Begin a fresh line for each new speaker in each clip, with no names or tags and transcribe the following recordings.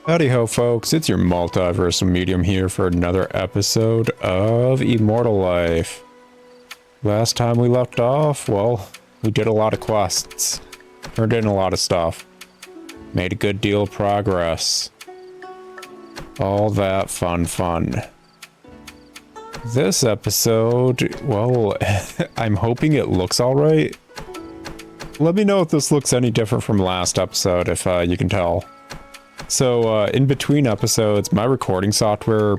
Howdy ho folks, it's your multiversal medium here for another episode of Immortal Life. Last time we left off, well, we did a lot of quests, turned in a lot of stuff, made a good deal of progress. All that fun. This episode, well, I'm hoping it looks alright. Let me know if this looks any different from last episode, if you can tell. So, in between episodes, my recording software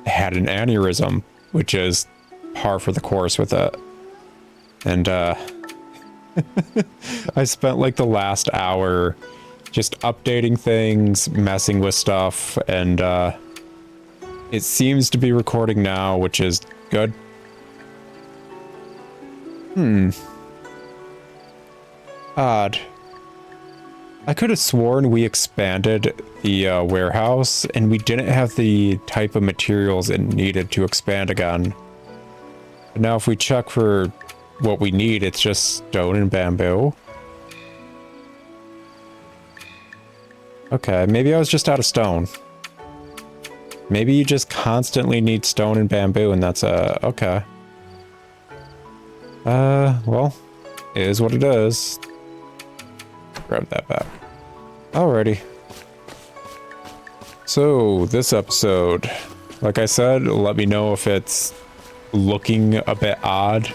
had an aneurysm, which is par for the course with it. And, I spent like the last hour just updating things, messing with stuff, and, it seems to be recording now, which is good. Odd. I could have sworn we expanded the warehouse and we didn't have the type of materials it needed to expand again. But now if we check for what we need, it's just stone and bamboo. Okay, maybe I was just out of stone. Maybe you just constantly need stone and bamboo and that's okay. Well, it is what it is. Grab that back. Alrighty. So, this episode, like I said, let me know if it's looking a bit odd.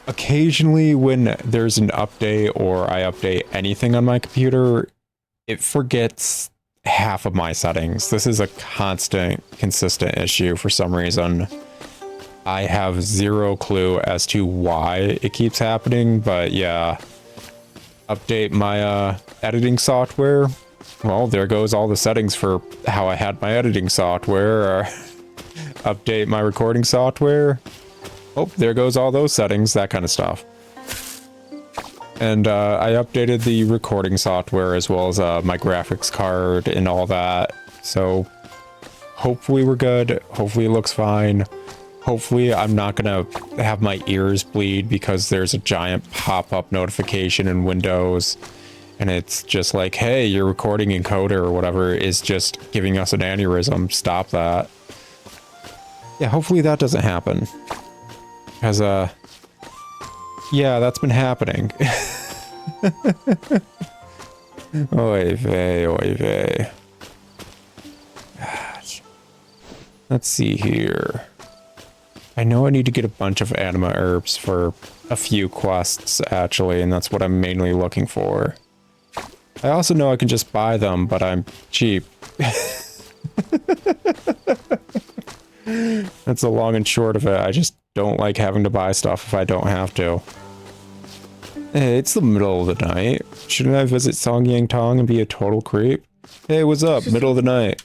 Occasionally when there's an update or I update anything on my computer, it forgets half of my settings. This is a constant, consistent issue for some reason. I have zero clue as to why it keeps happening, but yeah. Update my editing software. Well, there goes all the settings for how I had my editing software. Update my recording software. Oh, there goes all those settings, that kind of stuff. And I updated the recording software as well as my graphics card and all that. So hopefully we're good. Hopefully it looks fine. Hopefully I'm not gonna have my ears bleed because there's a giant pop-up notification in Windows and it's just like, hey, your recording encoder or whatever is just giving us an aneurysm. Stop that. Yeah, hopefully that doesn't happen. Because, yeah, that's been happening. Oy vey, oy vey. Gosh. Let's see here. I know I need to get a bunch of anima herbs for a few quests, actually, and that's what I'm mainly looking for. I also know I can just buy them, but I'm cheap. That's the long and short of it. I just don't like having to buy stuff if I don't have to. Hey, it's the middle of the night. Shouldn't I visit Songyang Tong and be a total creep? Hey, what's up? Middle of the night.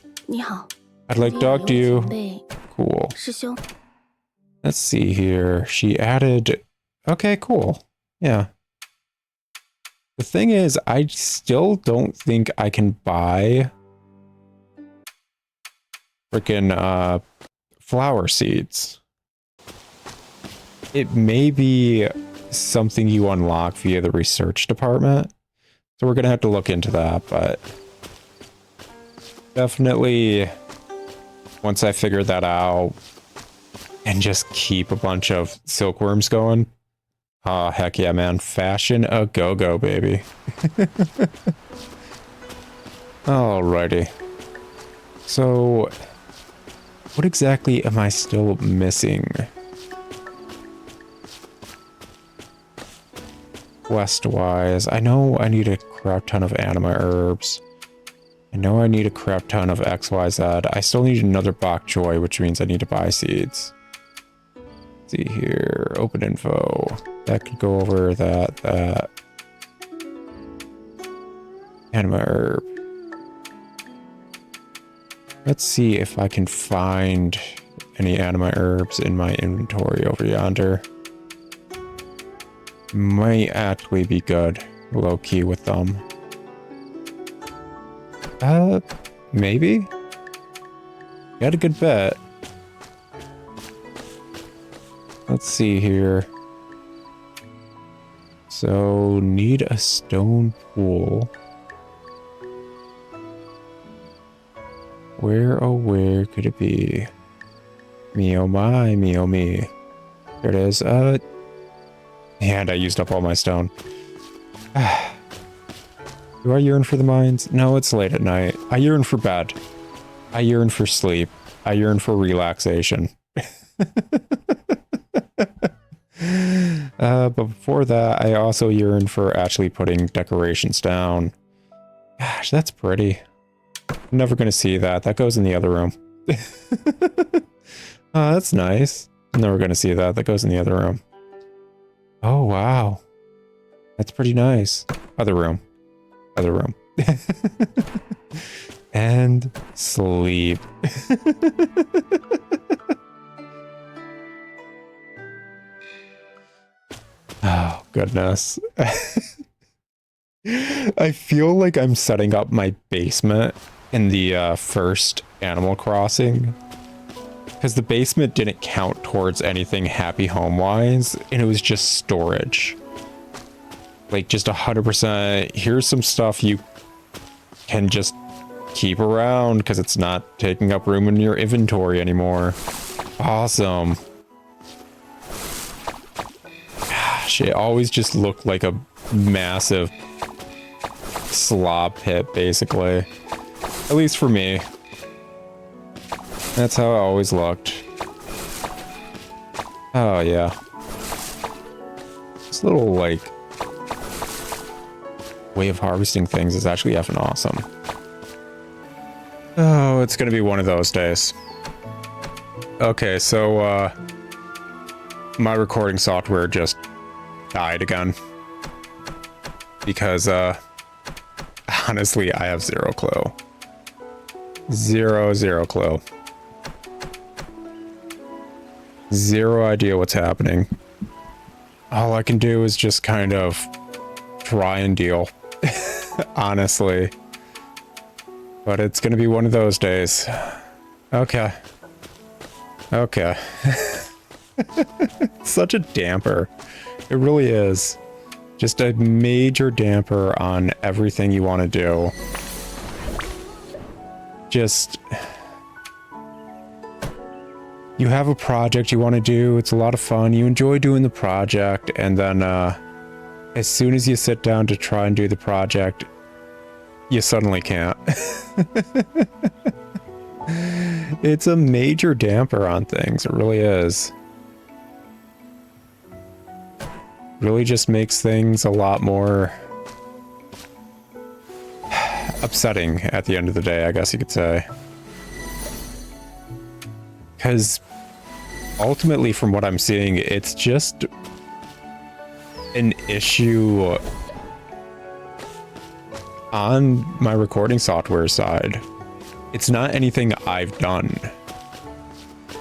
I'd like to talk to you. Cool. Let's see here. She added... Okay, cool. Yeah. The thing is, I still don't think I can buy freaking flower seeds. It may be something you unlock via the research department. So we're going to have to look into that, but definitely once I figure that out, and just keep a bunch of silkworms going. Oh, heck yeah, man. Fashion a go-go, baby. Alrighty. So, what exactly am I still missing? Quest-wise, I know I need a crap ton of anima herbs. I know I need a crap ton of XYZ. I still need another bok choy, which means I need to buy seeds. See here, open info. That could go over that. Anima herb. Let's see if I can find any anima herbs in my inventory over yonder. Might actually be good, low key with them. Maybe? Got a good bet. Let's see here. So, need a stone pool. Where, oh where could it be? Me oh my, me oh me. There it is. And I used up all my stone. Do I yearn for the mines? No, it's late at night. I yearn for bed. I yearn for sleep. I yearn for relaxation. But before that, I also yearn for actually putting decorations down. Gosh, that's pretty. I'm never going to see that. That goes in the other room. Oh, that's nice. I'm never going to see that. That goes in the other room. Oh, wow. That's pretty nice. Other room. Other room. And sleep. Oh, goodness. I feel like I'm setting up my basement in the first Animal Crossing. Because the basement didn't count towards anything happy home-wise, and it was just storage. Like, just 100%, here's some stuff you can just keep around, because it's not taking up room in your inventory anymore. Awesome. Gosh, it always just looked like a massive slob pit, basically. At least for me. That's how it always looked. Oh, yeah. This little, like, way of harvesting things is actually effing awesome. Oh, it's gonna be one of those days. Okay, so, my recording software just died again. Because, honestly, I have zero clue. Zero clue. Zero idea what's happening. All I can do is just kind of try and deal. Honestly. But it's gonna be one of those days. Okay. Okay. Such a damper. It really is. Just a major damper on everything you want to do. Just... you have a project you want to do, it's a lot of fun, you enjoy doing the project, and then as soon as you sit down to try and do the project, you suddenly can't. It's a major damper on things, it really is. Really just makes things a lot more upsetting at the end of the day, I guess you could say. Because ultimately, from what I'm seeing, it's just an issue on my recording software side. It's not anything I've done.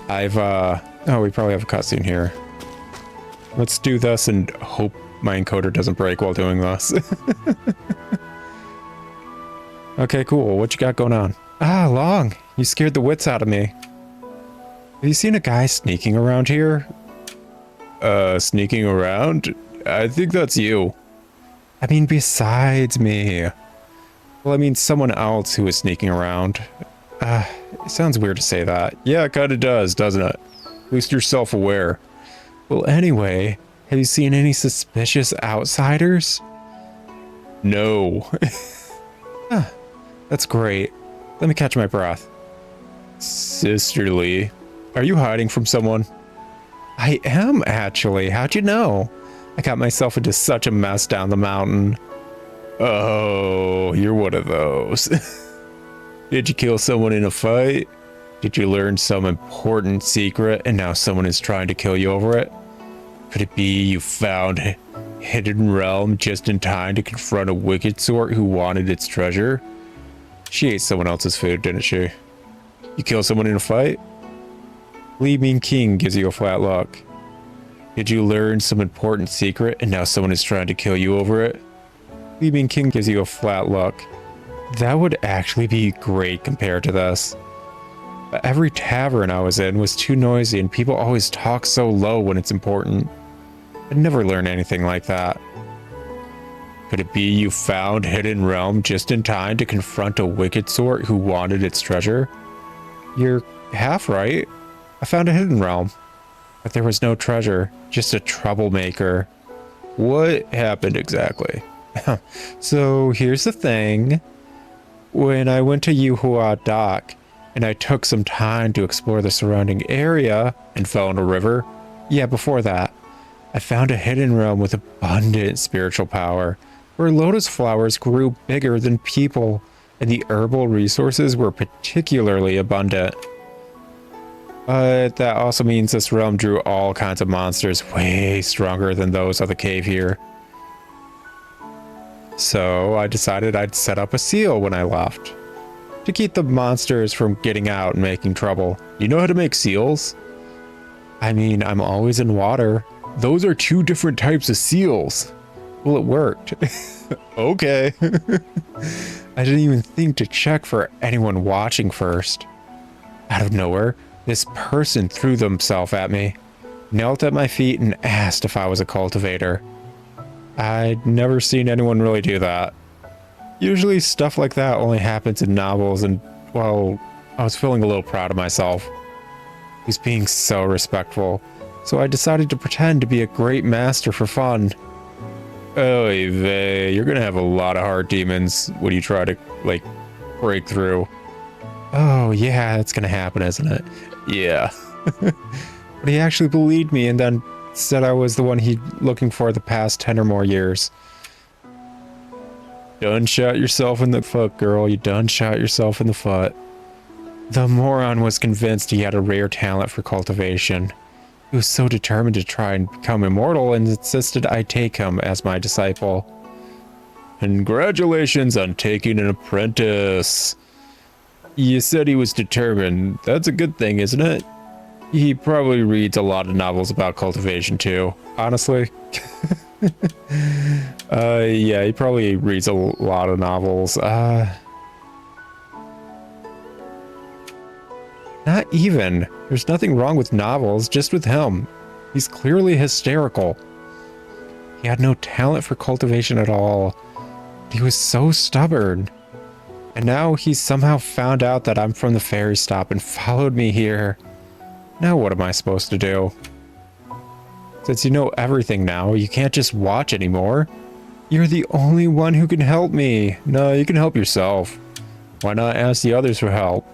Oh, we probably have a cutscene here. Let's do this and hope my encoder doesn't break while doing this. Okay, cool. What you got going on? Ah, Long. You scared the wits out of me. Have you seen a guy sneaking around here? Sneaking around? I think that's you. I mean, besides me. Well, I mean, someone else who is sneaking around. It sounds weird to say that. Yeah, it kinda does, doesn't it? At least you're self-aware. Well, anyway, have you seen any suspicious outsiders? No. Huh, that's great. Let me catch my breath. Sisterly. Are you hiding from someone? I am, actually. How'd you know? I got myself into such a mess down the mountain. Oh, you're one of those. Did you kill someone in a fight? Did you learn some important secret and now someone is trying to kill you over it? Could it be you found hidden realm just in time to confront a wicked sort who wanted its treasure? She ate someone else's food, didn't she? You kill someone in a fight? Li Mengqing gives you a flat look. Did you learn some important secret and now someone is trying to kill you over it? Li Mengqing gives you a flat look. That would actually be great compared to this. But every tavern I was in was too noisy and people always talk so low when it's important. I'd never learn anything like that. Could it be you found hidden realm just in time to confront a wicked sort who wanted its treasure? You're half right. I found a hidden realm. But there was no treasure, just a troublemaker. What happened exactly? So here's the thing. When I went to Yuhua Dock, and I took some time to explore the surrounding area and fell in a river. Yeah, before that, I found a hidden realm with abundant spiritual power, where lotus flowers grew bigger than people, and the herbal resources were particularly abundant. But that also means this realm drew all kinds of monsters way stronger than those of the cave here. So I decided I'd set up a seal when I left, to keep the monsters from getting out and making trouble. You know how to make seals? I mean, I'm always in water. Those are two different types of seals. Well, it worked. Okay. I didn't even think to check for anyone watching first. Out of nowhere, this person threw themselves at me, knelt at my feet, and asked if I was a cultivator. I'd never seen anyone really do that. Usually stuff like that only happens in novels, and, well, I was feeling a little proud of myself. He's being so respectful, so I decided to pretend to be a great master for fun. Oy vey, you're gonna have a lot of heart demons when you try to, like, break through. Oh yeah, that's gonna happen, isn't it? Yeah. But he actually believed me and then said I was the one he'd looking for the past 10 or more years. Done shot yourself in the foot, girl. You done shot yourself in the foot. The moron was convinced he had a rare talent for cultivation. He was so determined to try and become immortal and insisted I take him as my disciple. Congratulations on taking an apprentice. You said he was determined. That's a good thing, isn't it? He probably reads a lot of novels about cultivation too, honestly. Yeah, he probably reads a lot of novels. Not even. There's nothing wrong with novels, just with him. He's clearly hysterical. He had no talent for cultivation at all. He was so stubborn. And now he's somehow found out that I'm from the ferry stop and followed me here. Now what am I supposed to do? Since you know everything now, you can't just watch anymore. You're the only one who can help me. No, you can help yourself. Why not ask the others for help?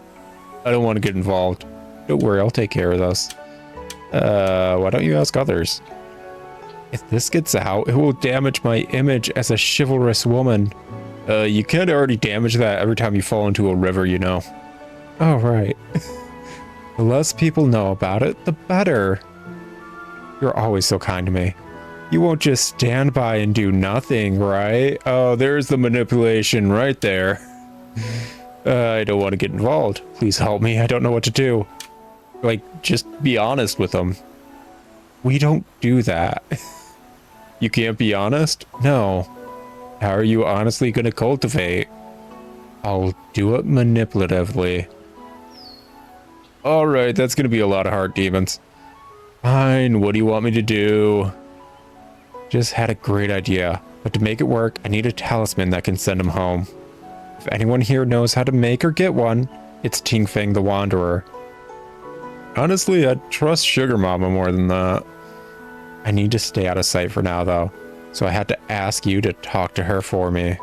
I don't want to get involved. Don't worry, I'll take care of this. Why don't you ask others? If this gets out, it will damage my image as a chivalrous woman. You can't already damage that every time you fall into a river, you know. Oh, right. The less people know about it, the better. You're always so kind to me. You won't just stand by and do nothing, right? Oh, there's the manipulation right there. I don't want to get involved. Please help me. I don't know what to do. Like, just be honest with them. We don't do that. You can't be honest? No. How are you honestly going to cultivate? I'll do it manipulatively. Alright, that's going to be a lot of heart demons. Fine, what do you want me to do? Just had a great idea, but to make it work, I need a talisman that can send him home. If anyone here knows how to make or get one, it's Tingfeng the Wanderer. Honestly, I'd trust Sugar Mama more than that. I need to stay out of sight for now, though, so I had to ask you to talk to her for me.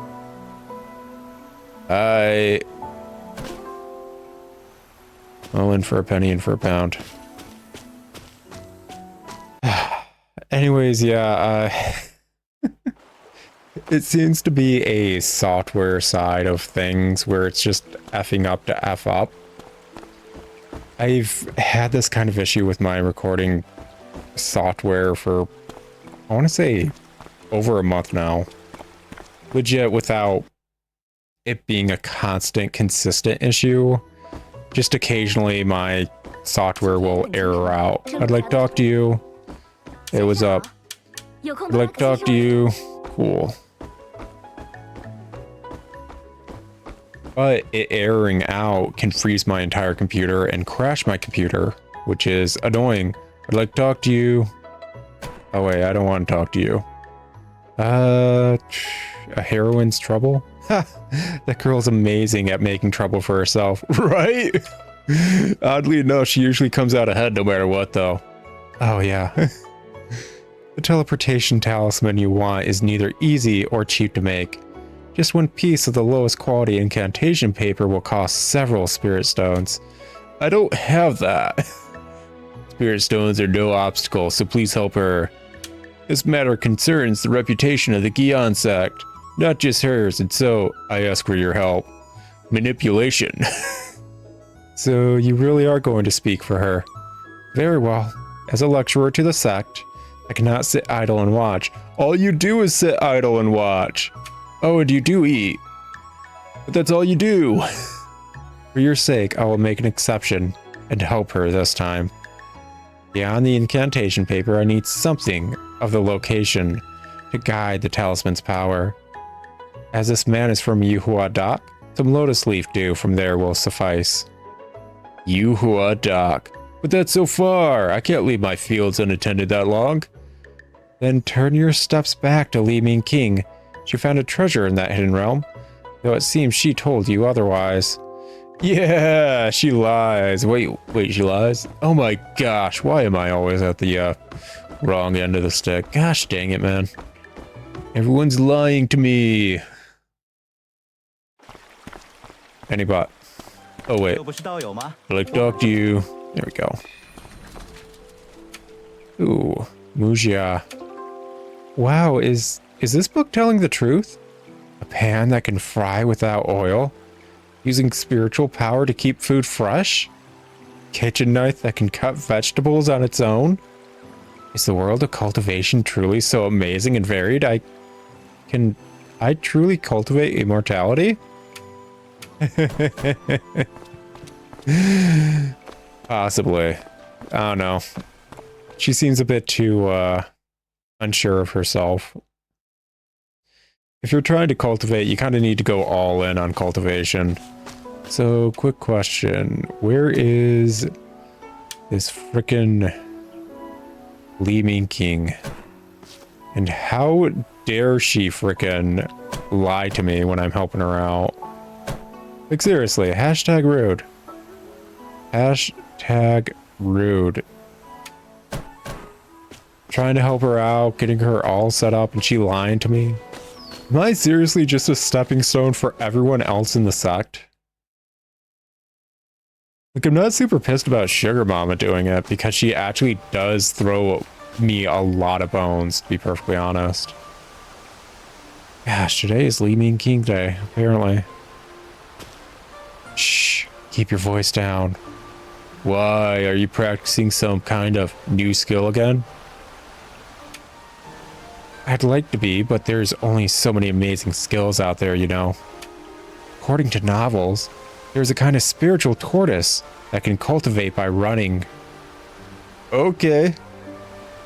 All in for a penny and for a pound. Anyways, yeah, it seems to be a software side of things where it's just effing up to F up. I've had this kind of issue with my recording software for, I want to say, over a month now. Legit, without it being a constant, consistent issue. Just occasionally my software will error out. I'd like to talk to you. Hey, what's up? I'd like to talk to you. Cool. But it erroring out can freeze my entire computer and crash my computer, which is annoying. I'd like to talk to you. Oh wait, I don't want to talk to you. A heroine's trouble? Ha! That girl's amazing at making trouble for herself, right? Oddly enough, she usually comes out ahead no matter what, though. Oh, yeah. The teleportation talisman you want is neither easy or cheap to make. Just one piece of the lowest quality incantation paper will cost several spirit stones. I don't have that. Spirit stones are no obstacle, so please help her. This matter concerns the reputation of the Gion sect, not just hers, and so I ask for your help. Manipulation. So you really are going to speak for her. Very well. As a lecturer to the sect, I cannot sit idle and watch. All you do is sit idle and watch. Oh, and you do eat. But that's all you do. For your sake, I will make an exception and help her this time. Beyond the incantation paper, I need something of the location to guide the talisman's power. As this man is from Yuhua Dock, some lotus leaf dew from there will suffice. Yuhua Dock. But that's so far. I can't leave my fields unattended that long. Then turn your steps back to Li Mengqing. She found a treasure in that hidden realm, though it seems she told you otherwise. Yeah, she lies. Wait, she lies? Oh my gosh, why am I always at the wrong end of the stick? Gosh dang it, man. Everyone's lying to me. Any bot. Oh wait. I'd like to talk to you. There we go. Ooh, Mujia. Wow, is this book telling the truth? A pan that can fry without oil? Using spiritual power to keep food fresh? Kitchen knife that can cut vegetables on its own? Is the world of cultivation truly so amazing and varied? Can I truly cultivate immortality? Possibly. I don't know. She seems a bit too unsure of herself. If you're trying to cultivate, you kind of need to go all in on cultivation. So, quick question. Where is this frickin' Li Mengqing? And how dare she frickin' lie to me when I'm helping her out? Like, seriously, hashtag rude. Hashtag rude. Trying to help her out, getting her all set up, and she lying to me. Am I seriously just a stepping stone for everyone else in the sect? Like, I'm not super pissed about Sugar Mama doing it, because she actually does throw me a lot of bones, to be perfectly honest. Gosh, today is Li Mengqing Day, apparently. Shh, keep your voice down. Why, are you practicing some kind of new skill again? I'd like to be, but there's only so many amazing skills out there, you know. According to novels, there's a kind of spiritual tortoise that can cultivate by running. Okay.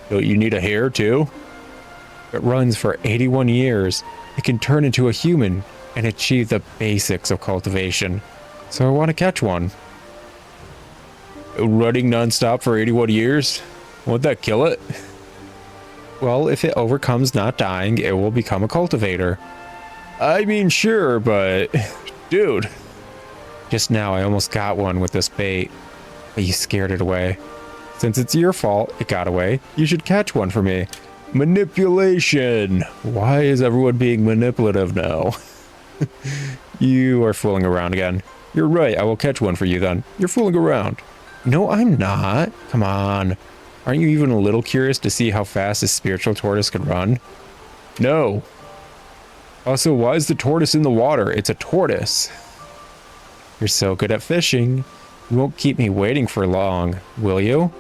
Don't you need a hair too? If it runs for 81 years, it can turn into a human and achieve the basics of cultivation. So I want to catch one. Running non-stop for 81 years? Won't that kill it? Well, if it overcomes not dying, it will become a cultivator. I mean, sure, but... Dude. Just now, I almost got one with this bait, but you scared it away. Since it's your fault, it got away. You should catch one for me. Manipulation! Why is everyone being manipulative now? You are fooling around again. You're right, I will catch one for you then. You're fooling around. No, I'm not. Come on. Aren't you even a little curious to see how fast a spiritual tortoise can run? No. Also, why is the tortoise in the water? It's a tortoise. You're so good at fishing. You won't keep me waiting for long, will you?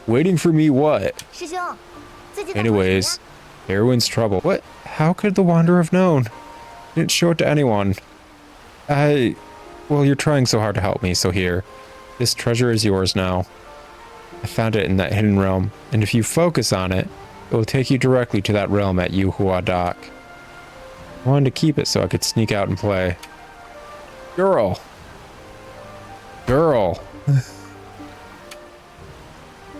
Waiting for me what? Anyways, heroine's trouble. What? How could the Wanderer have known? Didn't show it to anyone. Well, you're trying so hard to help me, so here. This treasure is yours now. I found it in that hidden realm, and if you focus on it, it will take you directly to that realm at Yuhua Dock. I wanted to keep it so I could sneak out and play. Girl! Girl!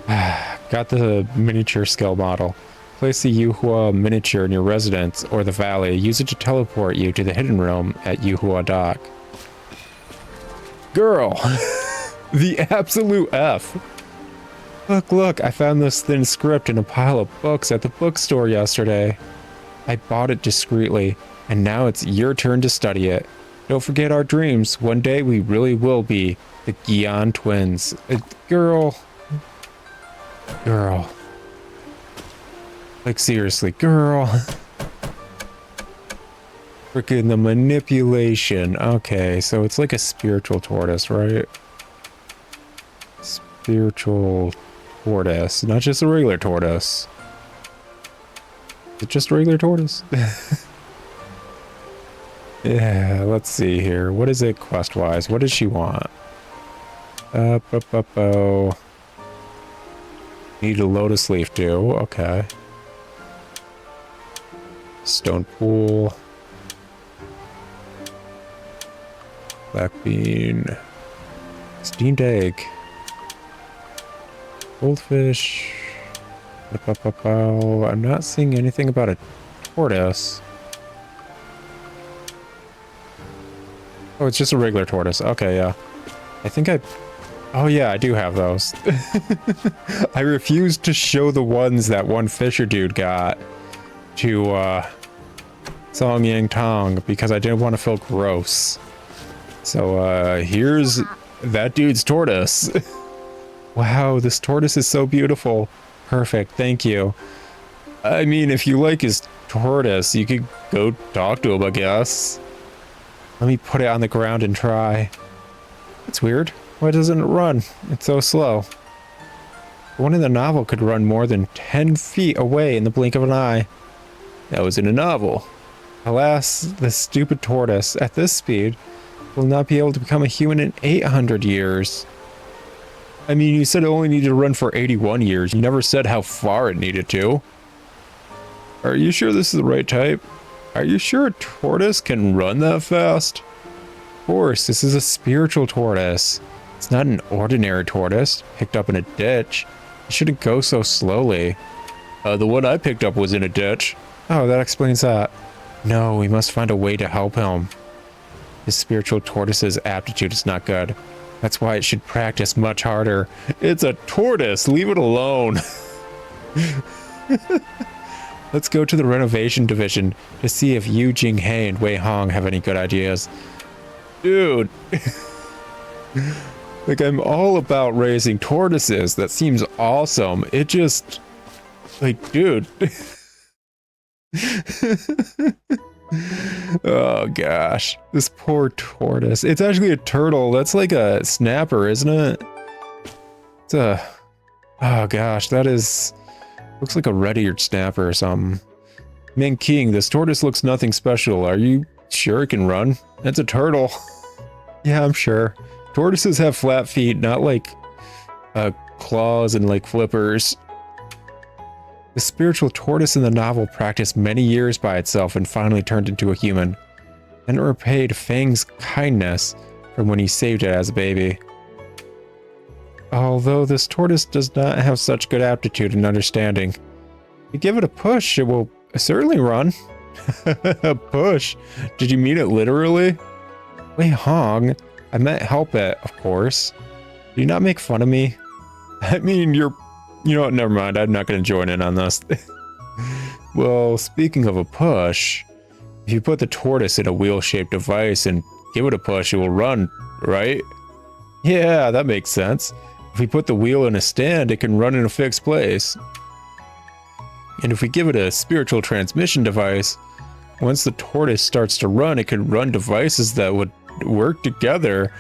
Got the miniature skill model. Place the Yuhua miniature in your residence or the valley. Use it to teleport you to the hidden realm at Yuhua Dock. Girl! The absolute F. Look, I found this thin script in a pile of books at the bookstore yesterday. I bought it discreetly, and now it's your turn to study it. Don't forget our dreams. One day we really will be the Gion twins. Girl. Like, seriously, girl. Freaking the manipulation. Okay, so it's like a spiritual tortoise, right? Spiritual tortoise, not just a regular tortoise. Is it just a regular tortoise? Yeah, let's see here. What is it quest-wise? What does she want? Need a lotus leaf too. Okay. Stone pool. Black bean. Steamed egg. Goldfish. I'm not seeing anything about a tortoise. Oh, it's just a regular tortoise. Okay, yeah. I think I... Oh, yeah, I do have those. I refused to show the ones that one Fisher dude got to, Song Yang Tong because I didn't want to feel gross. So, here's that dude's tortoise. Wow, this tortoise is so beautiful. Perfect, thank you. I mean, if you like his tortoise, you could go talk to him, I guess. Let me put it on the ground and try. That's weird. Why doesn't it run? It's so slow. One in the novel could run more than 10 feet away in the blink of an eye. That was in a novel. Alas, the stupid tortoise, at this speed, will not be able to become a human in 800 years. I mean, you said it only needed to run for 81 years. You never said how far it needed to. Are you sure this is the right type? Are you sure a tortoise can run that fast? Of course, this is a spiritual tortoise. It's not an ordinary tortoise, picked up in a ditch. It shouldn't go so slowly. The one I picked up was in a ditch. Oh, that explains that. No, we must find a way to help him. His spiritual tortoise's aptitude is not good. That's why it should practice much harder. It's a tortoise, leave it alone. Let's go to the renovation division to see if Yu Jinghe and Wei Hong have any good ideas. Dude. Like, I'm all about raising tortoises. That seems awesome. It just... Like, dude. Oh, gosh. This poor tortoise. It's actually a turtle. That's like a snapper, isn't it? It's a... Oh, gosh. That is... Looks like a red-eared snapper or something. Mengqing, this tortoise looks nothing special. Are you sure it can run? That's a turtle. Yeah, I'm sure. Tortoises have flat feet, not like claws and like flippers. The spiritual tortoise in the novel practiced many years by itself and finally turned into a human. Then it repaid Fang's kindness from when he saved it as a baby. Although this tortoise does not have such good aptitude and understanding. If you give it a push, it will certainly run. A push? Did you mean it literally? Wei Hong, I meant help it, of course. Do you not make fun of me? I mean, you know what, never mind, I'm not going to join in on this. Well, speaking of a push, if you put the tortoise in a wheel-shaped device and give it a push, it will run, right? Yeah, that makes sense. If we put the wheel in a stand, it can run in a fixed place. And if we give it a spiritual transmission device, once the tortoise starts to run, it can run devices that would work together.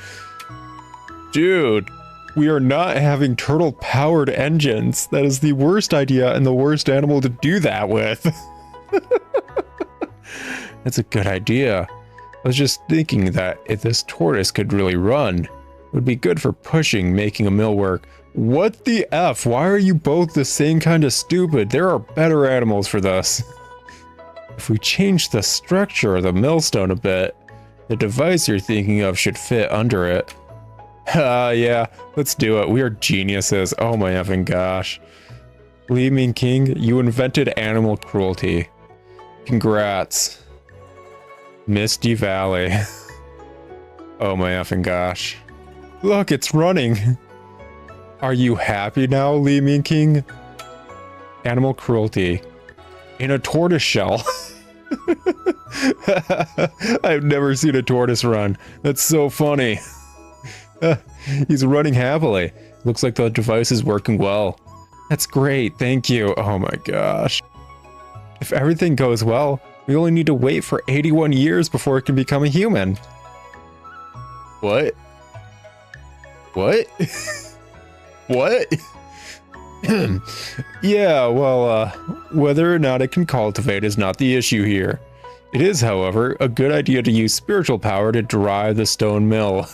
Dude, we are not having turtle-powered engines. That is the worst idea and the worst animal to do that with. That's a good idea. I was just thinking that if this tortoise could really run, it would be good for pushing, making a mill work. What the F? Why are you both the same kind of stupid? There are better animals for this. If we change the structure of the millstone a bit, the device you're thinking of should fit under it. Yeah, let's do it. We are geniuses. Oh my effing gosh. Li Mengqing, you invented animal cruelty. Congrats. Misty Valley. Oh my effing gosh. Look, it's running. Are you happy now, Li Mengqing? Animal cruelty. In a tortoise shell. I've never seen a tortoise run. That's so funny. He's running happily. Looks like the device is working well. That's great, thank you. Oh my gosh. If everything goes well, we only need to wait for 81 years before it can become a human. What? What? What? Yeah, well, whether or not it can cultivate is not the issue here. It is, however, a good idea to use spiritual power to drive the stone mill.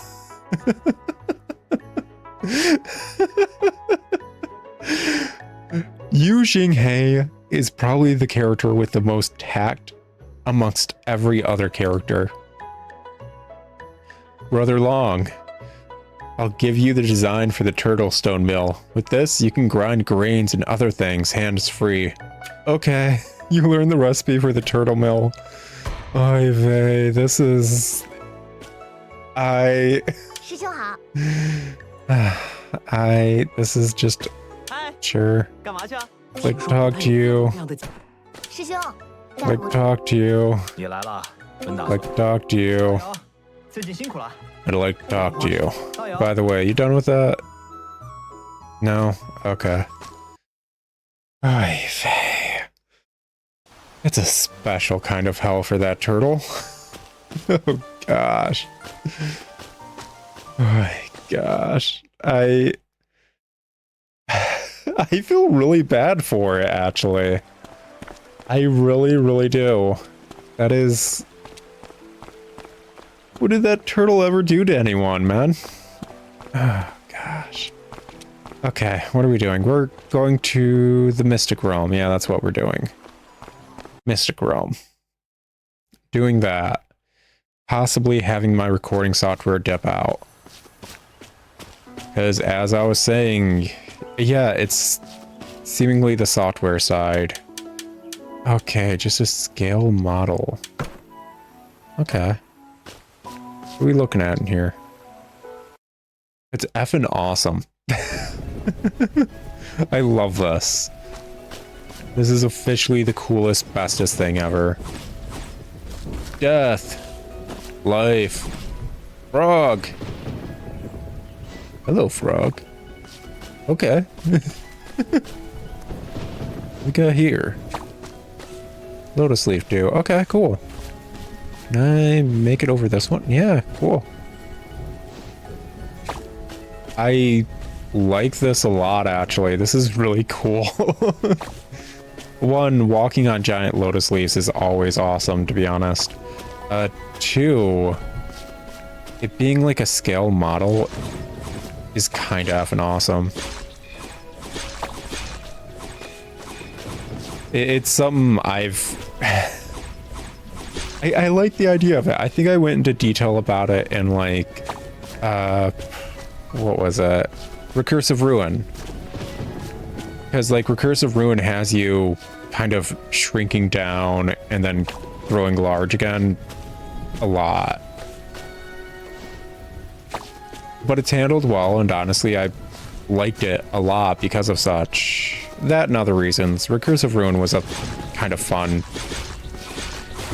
Yu Xinghei is probably the character with the most tact amongst every other character. Brother Long, I'll give you the design for the turtle stone mill. With this, you can grind grains and other things hands-free. Okay, you learn the recipe for the turtle mill. Oy vey, this is... This is just... Sure. Like to talk to you. Like to talk to you. Like to talk to you. I'd like to talk to you. By the way, you done with that? No? Okay. Ay vey. It's a special kind of hell for that turtle. Oh gosh. Oh my gosh. I feel really bad for it, actually. I really, really do. That is... What did that turtle ever do to anyone, man? Oh, gosh. Okay, what are we doing? We're going to the Mystic Realm. Yeah, that's what we're doing. Mystic Realm. Doing that. Possibly having my recording software dip out. Because as I was saying... Yeah, it's seemingly the software side. Okay, just a scale model. Okay. What are we looking at in here? It's effing awesome. I love this. This is officially the coolest, bestest thing ever. Death. Life. Frog. Hello, frog. Okay. We got here. Lotus leaf do. Okay, cool. Can I make it over this one? Yeah, cool. I like this a lot, actually. This is really cool. One, walking on giant lotus leaves is always awesome, to be honest. Two, it being like a scale model is kind of effing awesome. It's something I've... I like the idea of it. I think I went into detail about it in like... what was it? Recursive Ruin. Because like Recursive Ruin has you kind of shrinking down and then growing large again a lot. But it's handled well, and honestly, I liked it a lot because of such. That and other reasons. Recursive Ruin was a kind of fun,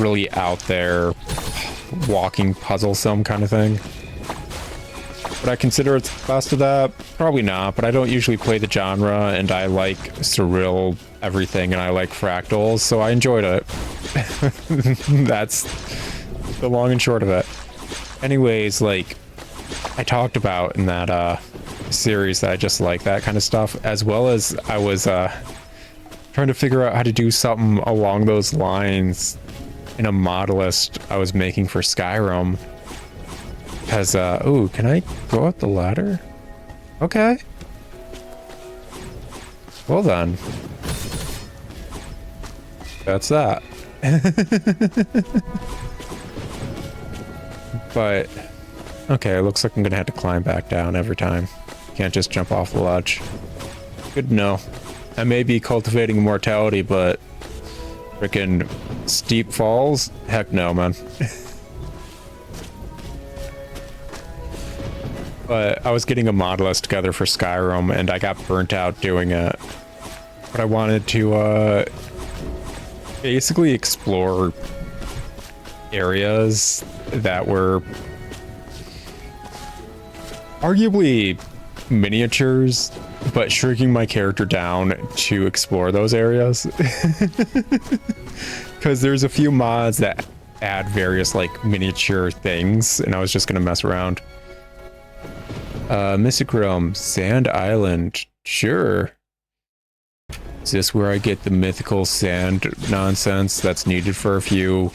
really out there, walking puzzle sim kind of thing. Would I consider it's the best of that? Probably not, but I don't usually play the genre, and I like surreal everything, and I like fractals, so I enjoyed it. That's the long and short of it. Anyways, like, I talked about in that series that I just like that kind of stuff, as well as I was trying to figure out how to do something along those lines in a mod list I was making for Skyrim. Because, ooh, can I go up the ladder? Okay. Well then. That's that. But, okay, it looks like I'm gonna have to climb back down every time. Can't just jump off the ledge. Good to know. I may be cultivating immortality, but freaking steep falls? Heck no, man. But I was getting a mod list together for Skyrim, and I got burnt out doing it. But I wanted to basically explore areas that were arguably miniatures, but shrinking my character down to explore those areas. Because there's a few mods that add various like miniature things, and I was just gonna mess around. Mystic Realm, Sand Island, sure. Is this where I get the mythical sand nonsense that's needed for a few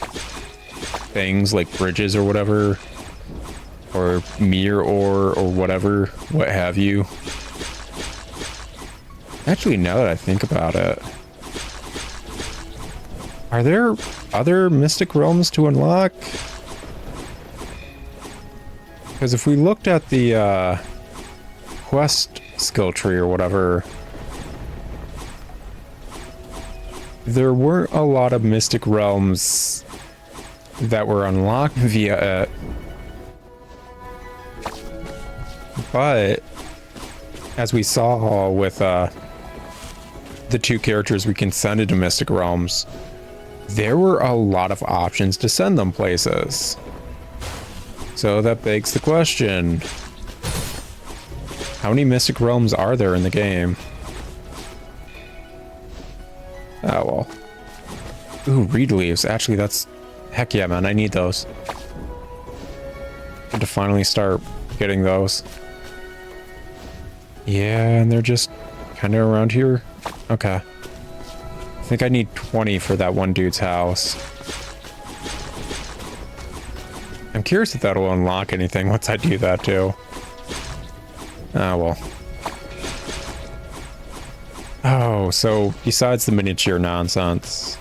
things like bridges or whatever? Or mirror ore or whatever, what have you. Actually, now that I think about it, are there other Mystic Realms to unlock? Because if we looked at the quest skill tree or whatever, there weren't a lot of Mystic Realms that were unlocked via it. But as we saw with the two characters we can send into Mystic Realms, there were a lot of options to send them places. So that begs the question, how many Mystic Realms are there in the game? Oh well. Ooh, reed leaves. Actually, that's... Heck yeah, man, I need those. Good to finally start getting those. Yeah, and they're just kind of around here. Okay. I think I need 20 for that one dude's house. I'm curious if that'll unlock anything once I do that too. Ah, well. Oh, so besides the miniature nonsense...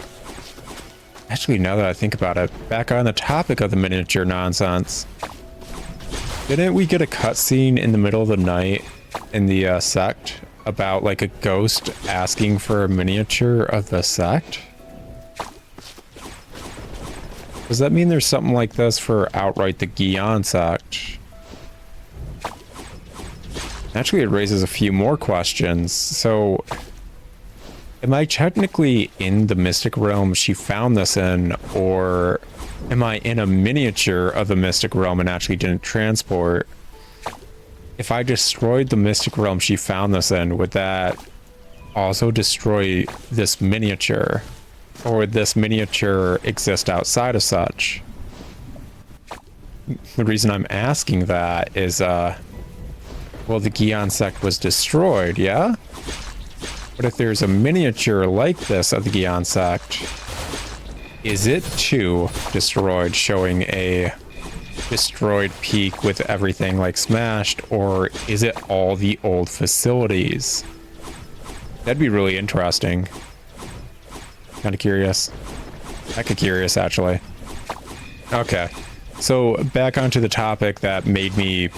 Actually, now that I think about it, back on the topic of the miniature nonsense, didn't we get a cutscene in the middle of the night in the sect about like a ghost asking for a miniature of the sect? Does that mean there's something like this for outright the Gion sect? Actually, it raises a few more questions. So, am I technically in the Mystic Realm she found this in, or am I in a miniature of the Mystic Realm and actually didn't transport? If I destroyed the Mystic Realm she found this in, would that also destroy this miniature? Or would this miniature exist outside of such? The reason I'm asking that is, well, the Gion sect was destroyed, yeah? But if there's a miniature like this of the Gion sect, is it too destroyed, showing a destroyed peak with everything like smashed, or is it all the old facilities? That'd be really interesting. Kind of curious. Heck of curious, actually. Okay, so back onto the topic that made me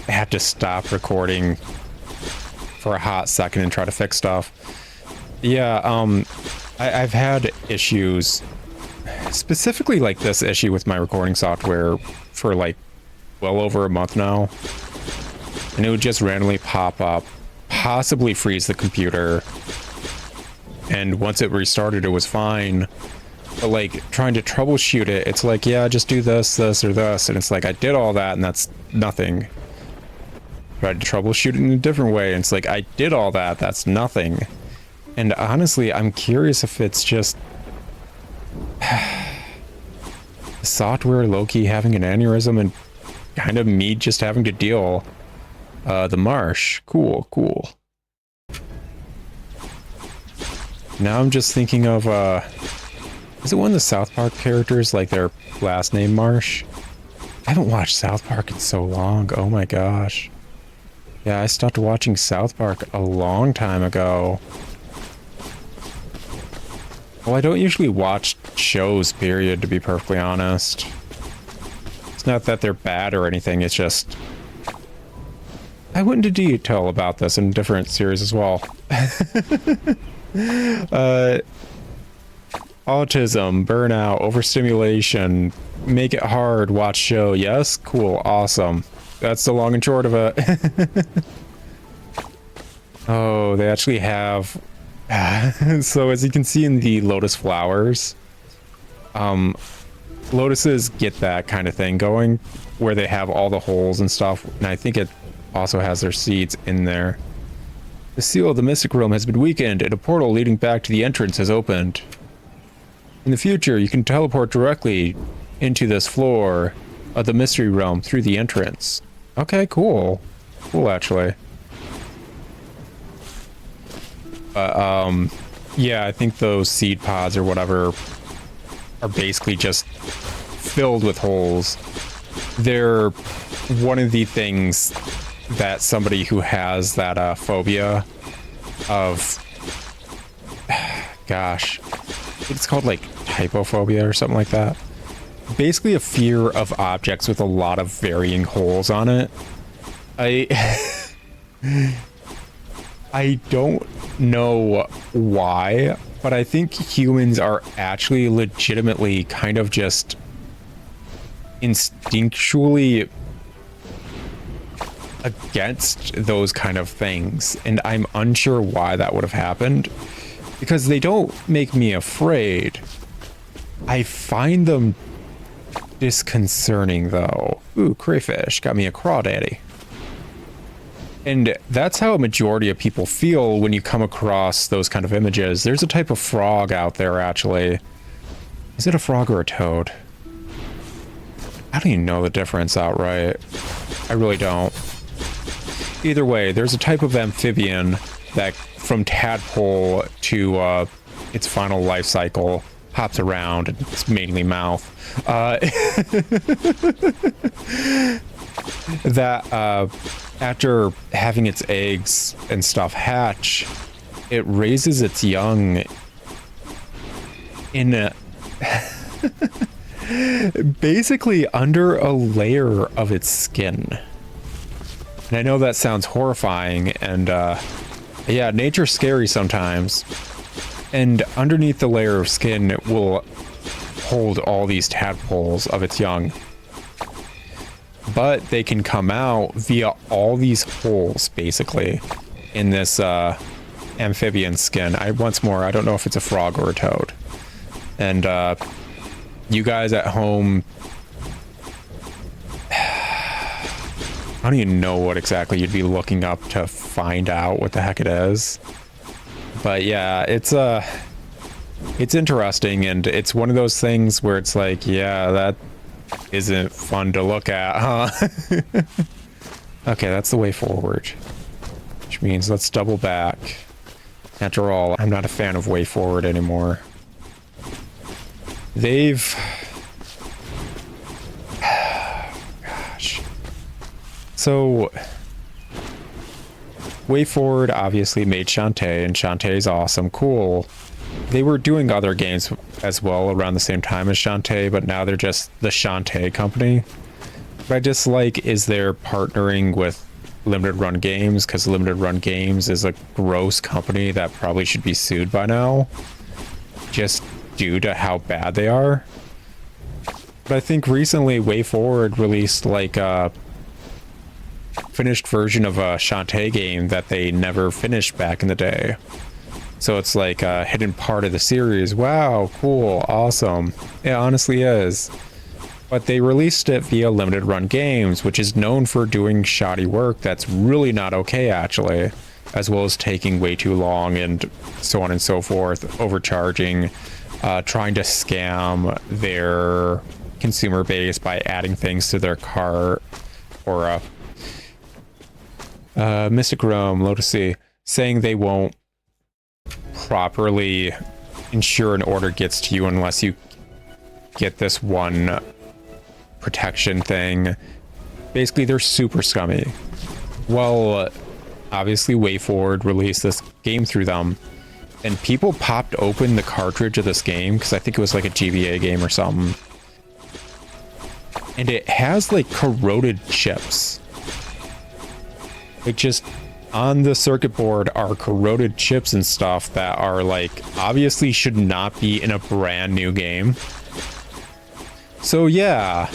have to stop recording for a hot second and try to fix stuff. Yeah, I've had issues, specifically like this issue with my recording software for like well over a month now, and it would just randomly pop up, possibly freeze the computer, and once it restarted it was fine, but like trying to troubleshoot it, it's like, yeah, just do this or this, and it's like I did all that and that's nothing. Tried to troubleshoot it in a different way, and it's like I did all that, that's nothing. And honestly, I'm curious if it's just software low-key having an aneurysm and kind of me just having to deal. The marsh, cool. Now I'm just thinking of is it one of the South Park characters, like their last name Marsh? I haven't watched South Park in so long. Oh my gosh. Yeah, I stopped watching South Park a long time ago. Well, I don't usually watch shows, period, to be perfectly honest. It's not that they're bad or anything, it's just... I went into detail about this in different series as well. Autism, burnout, overstimulation, make it hard, watch show. Yes? Cool, awesome. That's the long and short of it. Oh, they actually have... So as you can see in the lotus flowers, lotuses get that kind of thing going, where they have all the holes and stuff, and I think it also has their seeds in there. The seal of the Mystic Realm has been weakened, and a portal leading back to the entrance has opened. In the future, you can teleport directly into this floor of the Mystery Realm through the entrance. Okay, cool. Cool, actually. Yeah, I think those seed pods or whatever are basically just filled with holes. They're one of the things that somebody who has that phobia of, gosh, it's called like typophobia or something like that. Basically a fear of objects with a lot of varying holes on it. I don't know why, but I think humans are actually legitimately kind of just instinctually against those kind of things, and I'm unsure why that would have happened, because they don't make me afraid. I find them disconcerting though. Ooh, crayfish, got me a crawdaddy. And that's how a majority of people feel when you come across those kind of images. There's a type of frog out there, actually. Is it a frog or a toad? I don't even know the difference outright. I really don't. Either way, there's a type of amphibian that, from tadpole to its final life cycle, hops around, and it's mainly mouth. That after having its eggs and stuff hatch, it raises its young in a basically under a layer of its skin. And I know that sounds horrifying, and yeah, nature's scary sometimes. And underneath the layer of skin, it will hold all these tadpoles of its young. But they can come out via all these holes, basically, in this amphibian skin. I don't know if it's a frog or a toad. And you guys at home, I don't even know what exactly you'd be looking up to find out what the heck it is. But yeah, it's interesting, and it's one of those things where it's like, yeah, that isn't fun to look at, huh? Okay, that's the way forward. Which means let's double back. After all, I'm not a fan of Wayforward anymore. They've... Gosh. So... Wayforward obviously made Shantae, and Shantae's awesome, cool. They were doing other games as well around the same time as Shantae, but now they're just the Shantae company. What I dislike is they're partnering with Limited Run Games, because Limited Run Games is a gross company that probably should be sued by now, just due to how bad they are. But I think recently Wayforward released like a finished version of a Shantae game that they never finished back in the day. So it's like a hidden part of the series. Wow, cool, awesome. It honestly is. But they released it via Limited Run Games, which is known for doing shoddy work that's really not okay, actually, as well as taking way too long and so on and so forth, overcharging, trying to scam their consumer base by adding things to their cart, or Mystic Realm, Lotus Sea, saying they won't properly ensure an order gets to you unless you get this one protection thing. Basically, they're super scummy. Well, obviously Wayforward released this game through them, and people popped open the cartridge of this game, because I think it was like a GBA game or something, and it has like corroded chips. Like, just on the circuit board are corroded chips and stuff that are like obviously should not be in a brand new game. So yeah,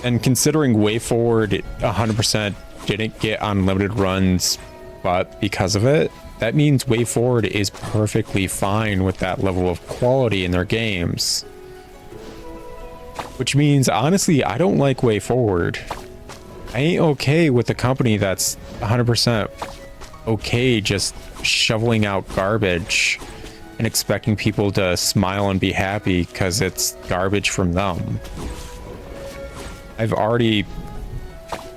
And considering Wayforward 100% didn't get unlimited runs, but because of it, that means Wayforward is perfectly fine with that level of quality in their games. Which means, honestly, I don't like Wayforward. I ain't okay with a company that's 100% okay just shoveling out garbage and expecting people to smile and be happy because it's garbage from them. I've already...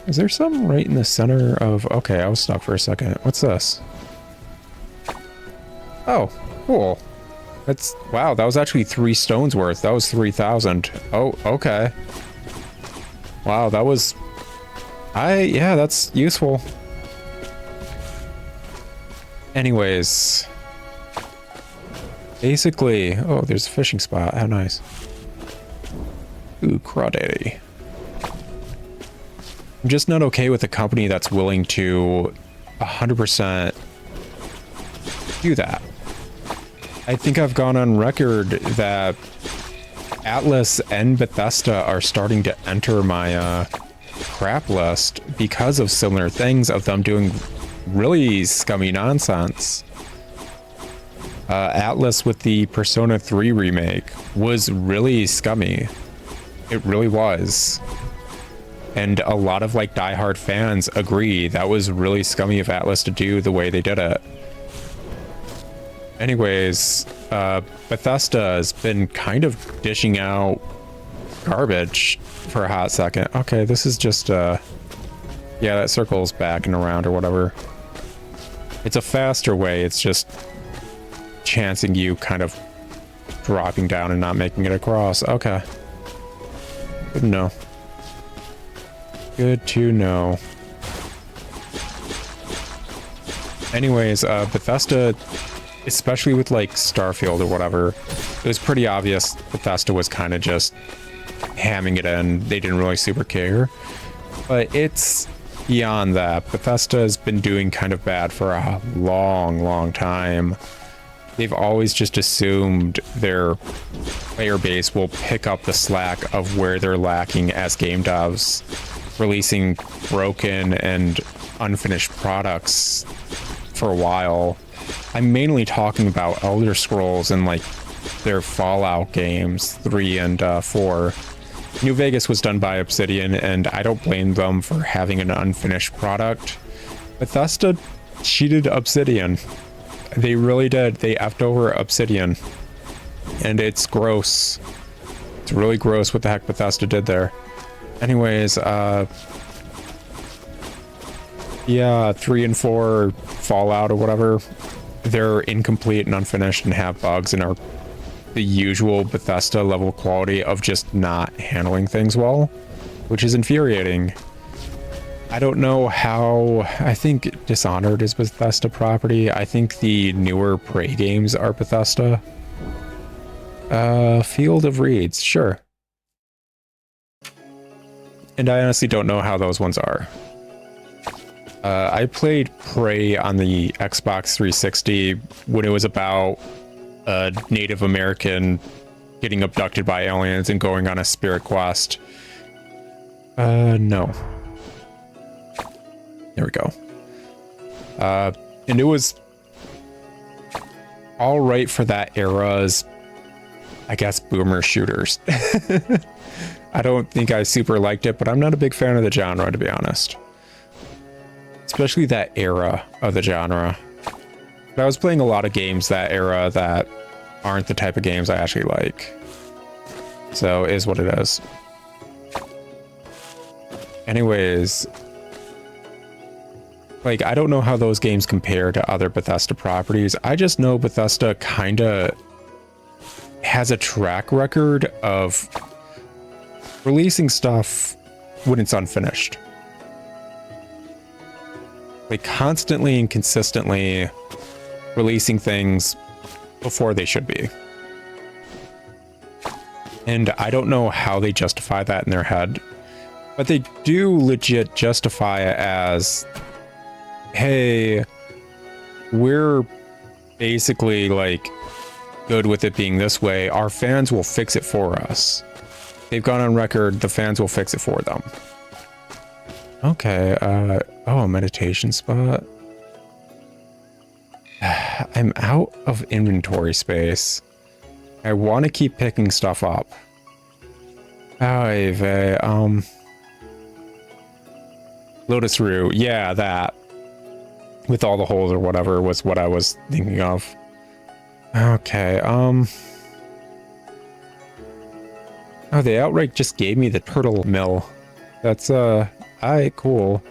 Is there something right in the center of... Okay, I was stuck for a second. What's this? Oh, cool. That's... Wow, that was actually 3 stones worth. That was 3,000. Oh, okay. Wow, that was... Yeah, that's useful. Anyways. Basically... Oh, there's a fishing spot. How nice. Ooh, crawdaddy. I'm just not okay with a company that's willing to 100% do that. I think I've gone on record that Atlus and Bethesda are starting to enter my crap list because of similar things, of them doing really scummy nonsense. Atlus with the Persona 3 remake was really scummy. It really was. And a lot of like diehard fans agree that was really scummy of Atlus to do the way they did it. Anyways, Bethesda has been kind of dishing out garbage for a hot second. Okay, this is just yeah, that circle's back and around or whatever. It's a faster way. It's just chancing you kind of dropping down and not making it across. Okay. Good to know. Good to know. Anyways, Bethesda, especially with like Starfield or whatever, it was pretty obvious Bethesda was kind of just hamming it in. They didn't really super care. But it's beyond that. Bethesda has been doing kind of bad for a long time. They've always just assumed their player base will pick up the slack of where they're lacking as game devs, releasing broken and unfinished products for a while. I'm mainly talking about Elder Scrolls and like their Fallout games 3 and 4. New Vegas was done by Obsidian, and I don't blame them for having an unfinished product. Bethesda cheated Obsidian. They really did. They effed over Obsidian. And it's gross. It's really gross what the heck Bethesda did there. Anyways, yeah, 3 and 4 Fallout or whatever, they're incomplete and unfinished and have bugs and are the usual Bethesda level quality of just not handling things well, which is infuriating. I don't know how... I think Dishonored is Bethesda property. I think the newer Prey games are Bethesda. Field of Reeds, sure. And I honestly don't know how those ones are. I played Prey on the Xbox 360 when it was about a Native American getting abducted by aliens and going on a spirit quest. No. There we go. And it was all right for that era's, I guess, boomer shooters. I don't think I super liked it, but I'm not a big fan of the genre, to be honest. Especially that era of the genre. But I was playing a lot of games that era that aren't the type of games I actually like. So it is what it is. Anyways, like, I don't know how those games compare to other Bethesda properties. I just know Bethesda kinda has a track record of releasing stuff when it's unfinished. Like, constantly and consistently releasing things before they should be. And I don't know how they justify that in their head, but they do legit justify it as, hey, we're basically like good with it being this way. Our fans will fix it for us. they've gone on record, the fans will fix it for them. Okay, oh, a meditation spot. I'm out of inventory space. I want to keep picking stuff up. Lotus root, yeah, that. With all the holes or whatever was what I was thinking of. Okay, oh, they outright just gave me the turtle mill. That's, alright, cool.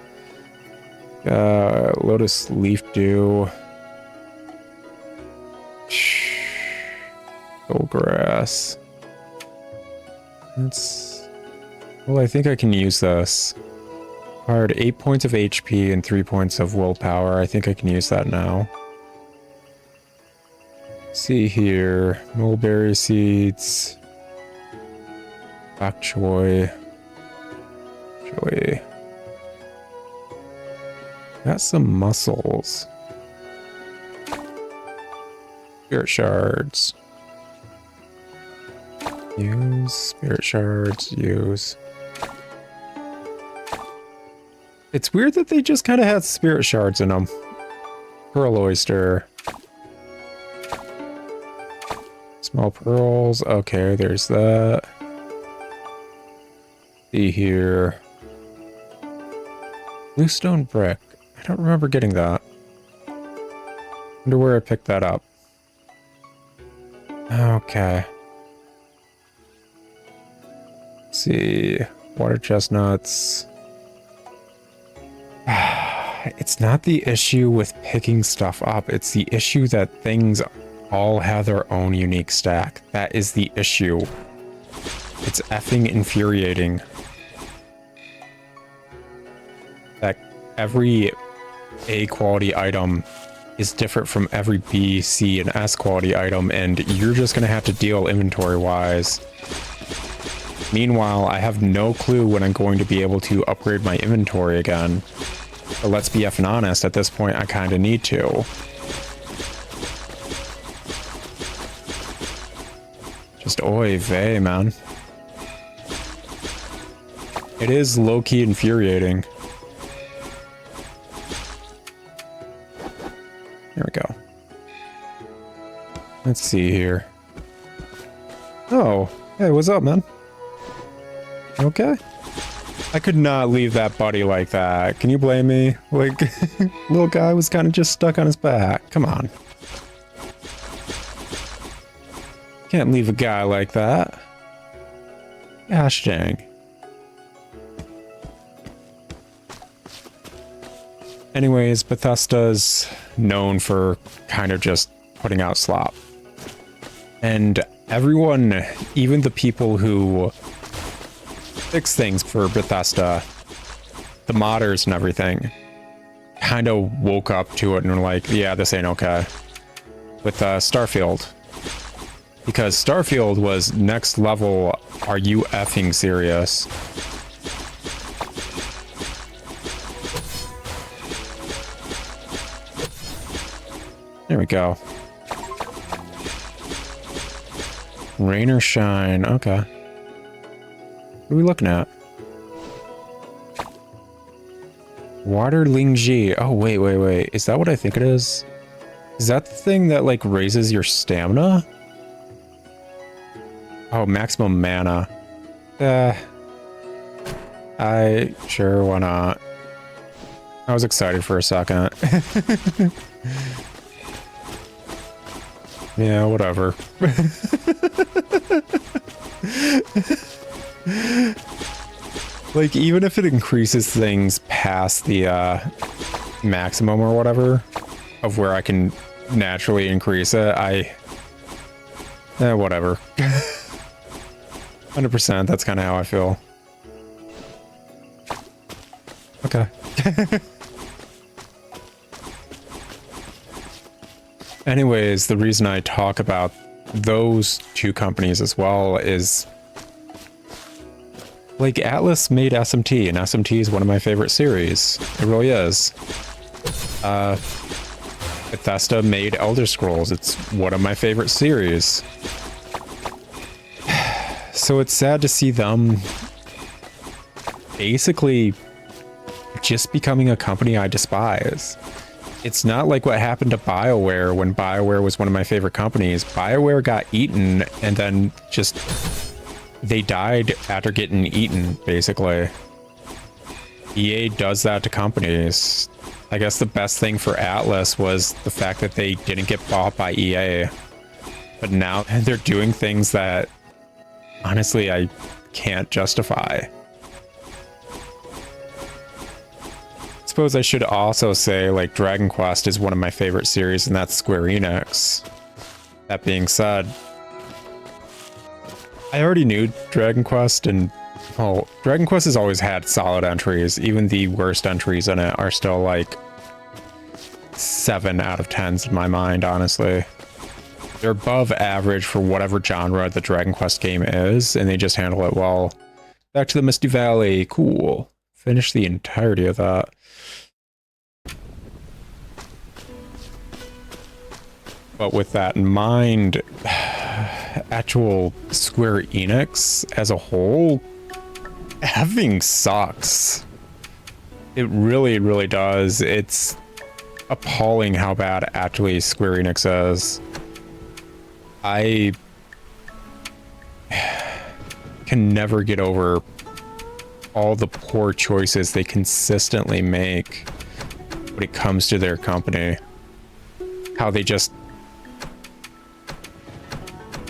Lotus leaf dew. Gold grass. Well, I think I can use this. Required 8 points of HP and 3 points of willpower. I think I can use that now. See here. Mulberry seeds. Bok choy. Got some mussels. Spirit shards. Use. Spirit shards. Use. It's weird that they just kind of had spirit shards in them. Pearl oyster. Small pearls. Okay, there's that. See here. Bluestone brick. I don't remember getting that. Wonder where I picked that up. Okay. Let's see. Water chestnuts. It's not the issue with picking stuff up. It's the issue that things all have their own unique stack. That is the issue. It's effing infuriating. That every A quality item is different from every B, C, and S quality item, and you're just gonna have to deal inventory-wise. Meanwhile, I have no clue when I'm going to be able to upgrade my inventory again. But let's be effing honest, at this point I kinda need to. Just oy vey, man. It is low-key infuriating. There we go. Let's see here. Oh, hey, what's up, man? Okay. I could not leave that buddy like that. Can you blame me? Like, little guy was kind of just stuck on his back. Come on. Can't leave a guy like that. Gosh dang. Anyways, Bethesda's known for kind of just putting out slop. And everyone, even the people who fix things for Bethesda, the modders and everything, kind of woke up to it and were like, yeah, this ain't okay. With Starfield. Because Starfield was next level, are you effing serious? There we go. Rain or shine, okay. What are we looking at? Water Lingji. Oh, wait. Is that what I think it is? Is that the thing that, like, raises your stamina? Oh, maximum mana. Sure, why not? I was excited for a second. Yeah, whatever. Like, even if it increases things past the maximum or whatever of where I can naturally increase it, whatever. 100%, that's kind of how I feel. Okay. Anyways, the reason I talk about those two companies as well is, like, Atlus made SMT, and SMT is one of my favorite series. It really is. Bethesda made Elder Scrolls. It's one of my favorite series. So it's sad to see them basically just becoming a company I despise. It's not like what happened to BioWare when BioWare was one of my favorite companies. BioWare got eaten and then just they died after getting eaten, basically. EA does that to companies. I guess the best thing for Atlus was the fact that they didn't get bought by EA. But now they're doing things that honestly I can't justify. I suppose I should also say, like, Dragon Quest is one of my favorite series, and that's Square Enix. That being said, I already knew Dragon Quest, and well, Dragon Quest has always had solid entries. Even the worst entries in it are still like 7 out of 10s in my mind, honestly. They're above average for whatever genre the Dragon Quest game is, and they just handle it well. Back to the Misty Valley, cool. Finish the entirety of that. But with that in mind, actual Square Enix as a whole, having sucks. It really, really does. It's appalling how bad actually Square Enix is. I can never get over all the poor choices they consistently make when it comes to their company. How they just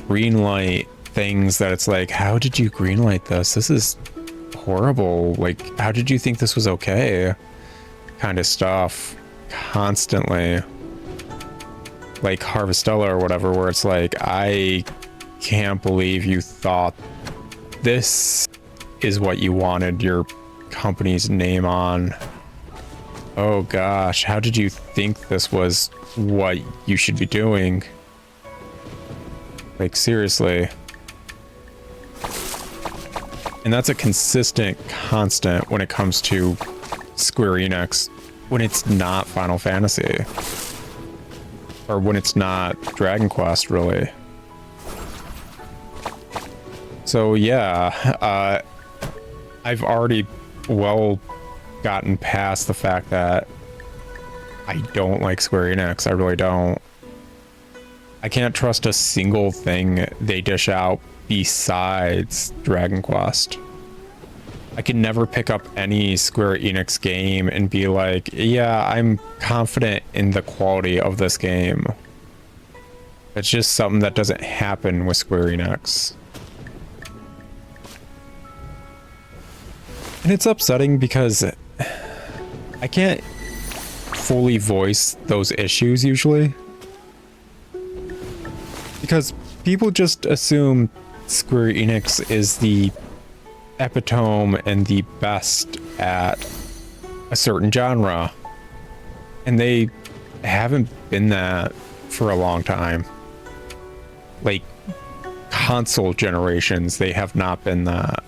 greenlight things that it's like, how did you greenlight this? This is horrible. Like, how did you think this was okay? Kind of stuff constantly. Like Harvestella or whatever, where it's like, I can't believe you thought this is what you wanted your company's name on. Oh gosh, how did you think this was what you should be doing? Like, seriously. And that's a consistent constant when it comes to Square Enix, when it's not Final Fantasy. Or when it's not Dragon Quest, really. So yeah, I've already well gotten past the fact that I don't like Square Enix. I really don't. I can't trust a single thing they dish out besides Dragon Quest. I can never pick up any Square Enix game and be like, yeah, I'm confident in the quality of this game. It's just something that doesn't happen with Square Enix. And it's upsetting because I can't fully voice those issues usually. Because people just assume Square Enix is the epitome and the best at a certain genre. And they haven't been that for a long time. Like, console generations, they have not been that.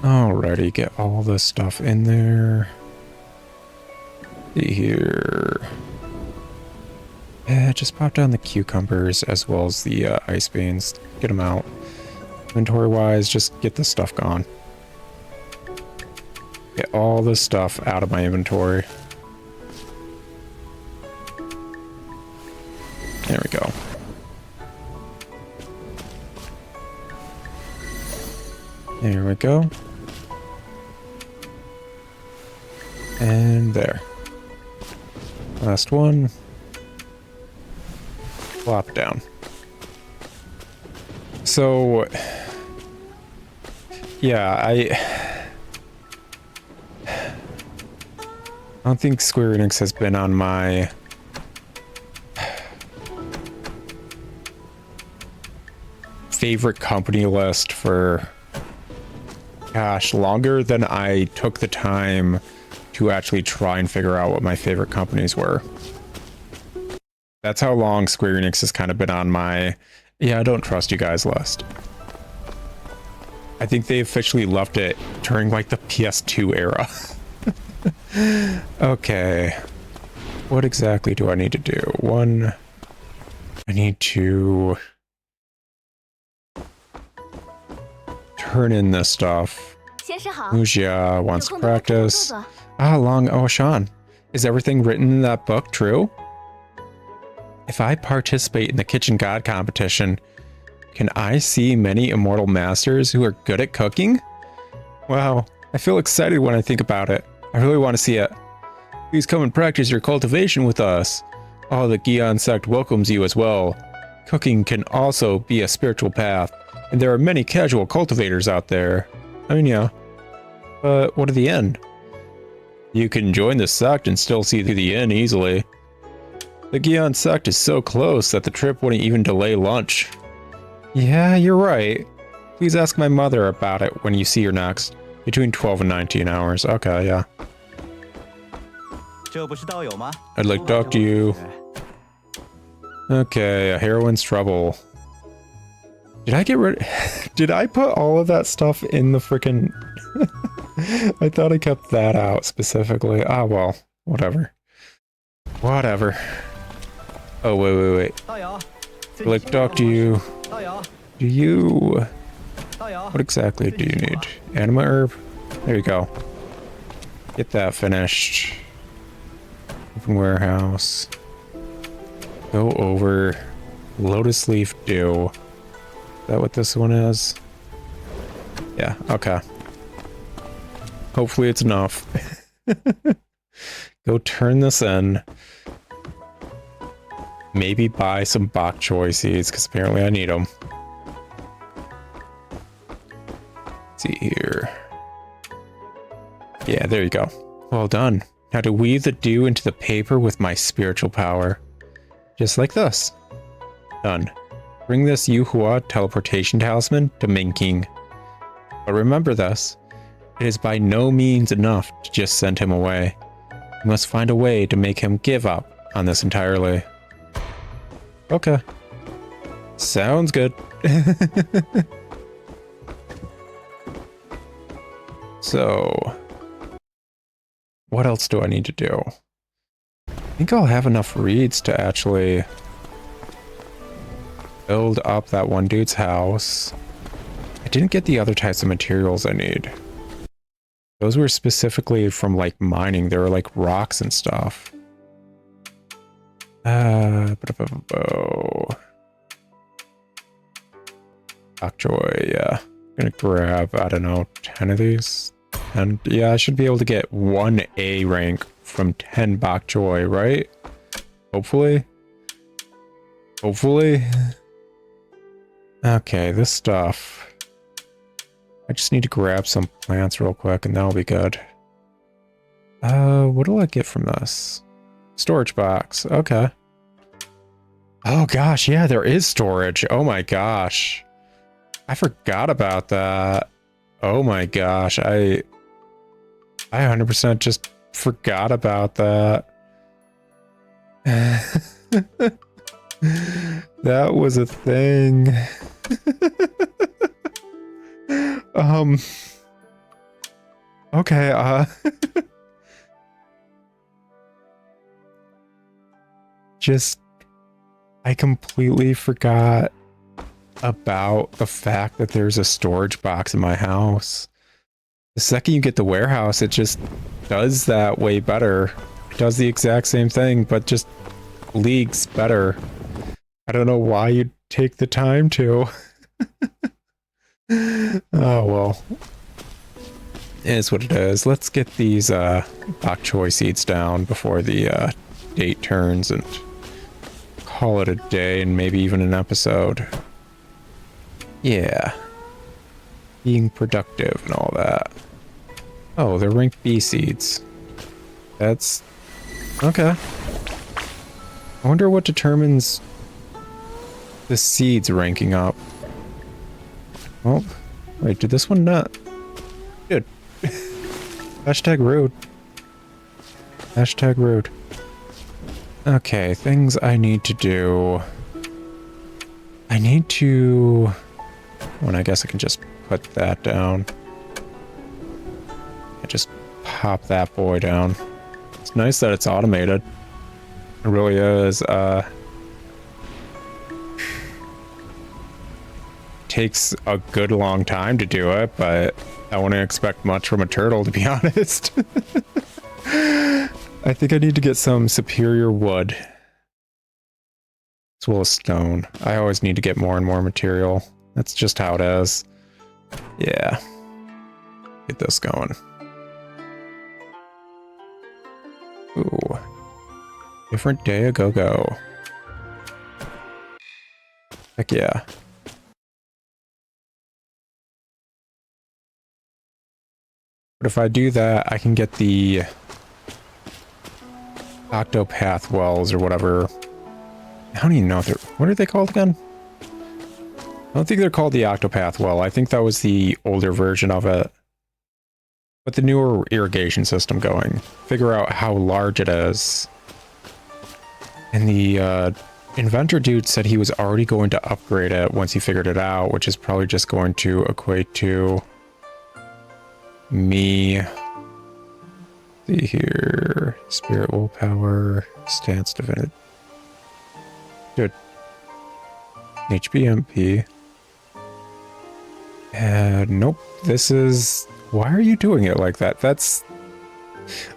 Alrighty, get all this stuff in there. See here. Yeah, just pop down the cucumbers as well as the ice beans. Get them out. Inventory wise, just get this stuff gone. Get all this stuff out of my inventory. There we go. There we go. And there. Last one. Plop down. So, yeah, I don't think Square Enix has been on my favorite company list for, gosh, longer than I took the time to actually try and figure out what my favorite companies were. That's how long Square Enix has kind of been on my, yeah, I don't trust you guys list. I think they officially left it during like the PS2 era. Okay. What exactly do I need to do? 1, I need to turn in this stuff. Mujia wants to practice. Oh, Sean. Is everything written in that book true? If I participate in the Kitchen God competition, can I see many immortal masters who are good at cooking? Wow, I feel excited when I think about it. I really want to see it. Please come and practice your cultivation with us. Oh, the Gion sect welcomes you as well. Cooking can also be a spiritual path, and there are many casual cultivators out there. I mean, yeah. But what are the end? You can join the sect and still see through the end easily. The Gion sect is so close that the trip wouldn't even delay lunch. Yeah, you're right. Please ask my mother about it when you see her next. Between 12 and 19 hours. Okay, yeah. I'd like to talk to you. Okay, a heroine's trouble. Did I get rid... Did I put all of that stuff in the frickin'... I thought I kept that out specifically. Ah, well, whatever. Whatever. Oh, wait. I'd like to talk to you. Do you... What exactly do you need? Anima herb? There you go. Get that finished. Open warehouse. Go over. Lotus leaf dew. Is that what this one is? Yeah, okay. Hopefully it's enough. Go turn this in. Maybe buy some bok choy seeds, because apparently I need them. Let's see here. Yeah, there you go. Well done. Now to weave the dew into the paper with my spiritual power. Just like this. Done. Bring this Yuhua teleportation talisman to Mengqing. But remember this. It is by no means enough to just send him away. You must find a way to make him give up on this entirely. Okay. Sounds good. So, what else do I need to do? I think I'll have enough reeds to actually build up that one dude's house. I didn't get the other types of materials I need. Those were specifically from like mining. They were like rocks and stuff. Bokchoy, yeah. I'm gonna grab, I don't know, 10 of these. And yeah, I should be able to get 1 A rank from 10 bok choy, right? Hopefully. Hopefully. Okay, this stuff. I just need to grab some plants real quick and that'll be good. What do I get from this? Storage box. Okay. Oh gosh, yeah, there is storage. Oh my gosh. I forgot about that. Oh my gosh, I 100% just forgot about that. That was a thing. Okay, just I completely forgot about the fact that there's a storage box in my house. The second you get the warehouse, it just does that way better. It does the exact same thing, but just leagues better. I don't know why you'd take the time to. Oh, well. It is what it is. Let's get these bok choy seeds down before the date turns and call it a day and maybe even an episode. Yeah. Being productive and all that. Oh, they're rank B seeds. That's... okay. I wonder what determines the seeds ranking up. Oh, wait, did this one not? Good. Hashtag rude. Hashtag rude. Okay, things I need to do. I need to... well, I guess I can just put that down. I just pop that boy down. It's nice that it's automated. It really is. takes a good long time to do it, but I wouldn't expect much from a turtle, to be honest. I think I need to get some superior wood. As well as stone. I always need to get more and more material. That's just how it is. Yeah. Get this going. Ooh. Different day, a go-go. Heck yeah. But if I do that, I can get the octopath wells or whatever. I don't even know if they're... What are they called again? I don't think they're called the octopath well. I think that was the older version of it. But the newer irrigation system going. Figure out how large it is. And the inventor dude said he was already going to upgrade it once he figured it out, which is probably just going to equate to me. See here. Spirit willpower. Stance divinity. Good. HBMP. Nope. This is... Why are you doing it like that? That's...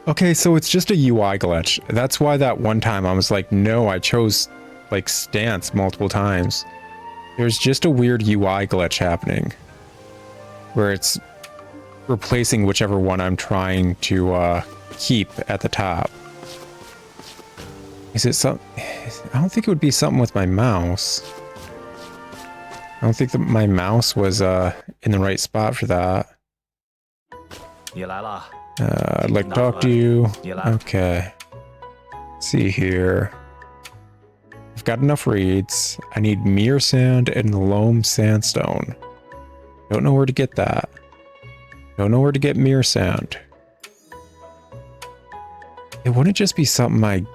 Okay, so it's just a UI glitch. That's why that one time I was like, no, I chose, like, stance multiple times. There's just a weird UI glitch happening. Where it's replacing whichever one I'm trying to, keep at the top. Is it some... I don't think it would be something with my mouse. I don't think that my mouse was, in the right spot for that. I'd like to talk to you. Okay. Let's see here. I've got enough reeds. I need mere sand and loam sandstone. Don't know where to get that. Don't know where to get mere sand. It wouldn't just be something I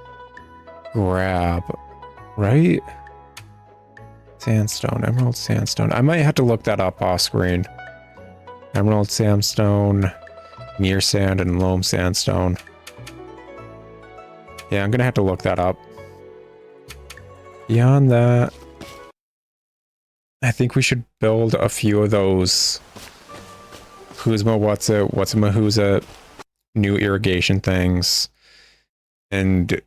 grab, right? Sandstone, emerald sandstone. I might have to look that up off screen. Emerald sandstone, mere sand, and loam sandstone. Yeah, I'm gonna have to look that up. Beyond that, I think we should build a few of those Who'sma what's it, who's it, new irrigation things. And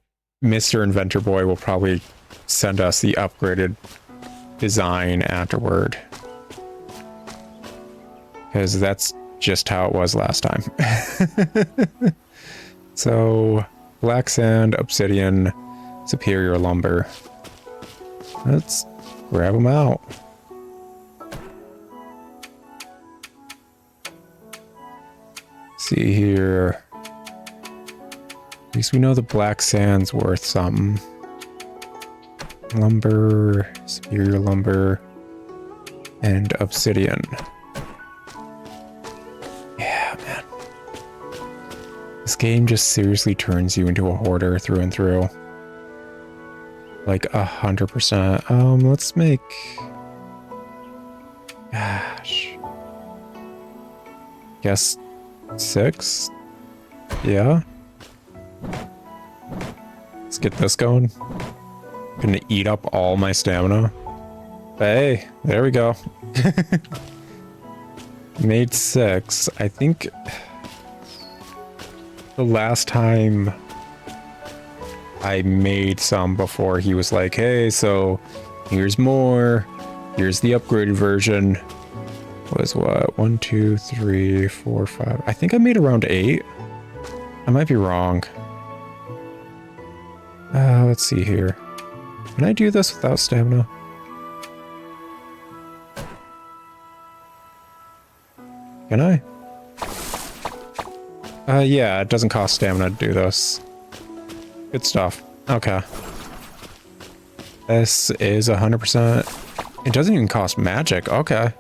Mr. Inventor Boy will probably send us the upgraded design afterward. Because that's just how it was last time. So, black sand, obsidian, superior lumber. Let's grab them out. See here. At least we know the black sand's worth something. Lumber, superior lumber, and obsidian. Yeah, man. This game just seriously turns you into a hoarder through and through. Like 100%. Let's make... Gosh. Guess 6? Yeah. Let's get this going. Gonna eat up all my stamina. Hey, there we go. Made 6. I think the last time I made some before he was like, hey, so here's more. Here's the upgraded version. Was what? 1, 2, 3, 4, 5. I think I made around 8. I might be wrong. Let's see here. Can I do this without stamina? Can I? Yeah, it doesn't cost stamina to do this. Good stuff. Okay. This is 100%. It doesn't even cost magic. Okay.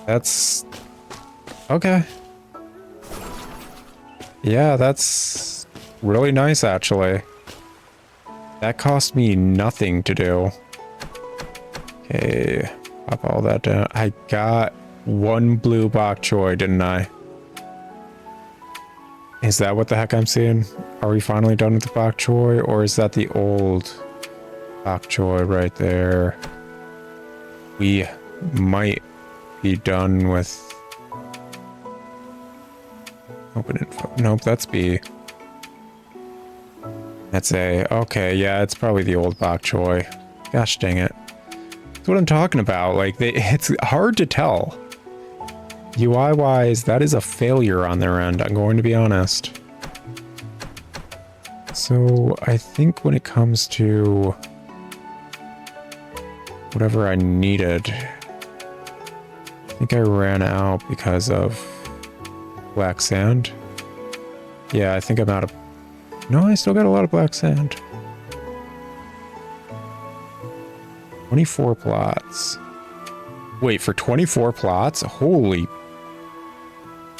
That's... Okay. Yeah, that's really nice, actually. That cost me nothing to do. Okay, pop all that down. I got 1 blue bok choy, didn't I? Is that what the heck I'm seeing? Are we finally done with the bok choy, or is that the old bok choy right there? We might be done with... Open info. Nope, that's B. That's A. Okay, yeah, it's probably the old bok choy. Gosh dang it. That's what I'm talking about. Like, it's hard to tell. UI-wise, that is a failure on their end, I'm going to be honest. So, I think when it comes to whatever I needed, I think I ran out because of black sand. Yeah, I think I'm out of... No, I still got a lot of black sand. 24 plots. Wait, for 24 plots? Holy...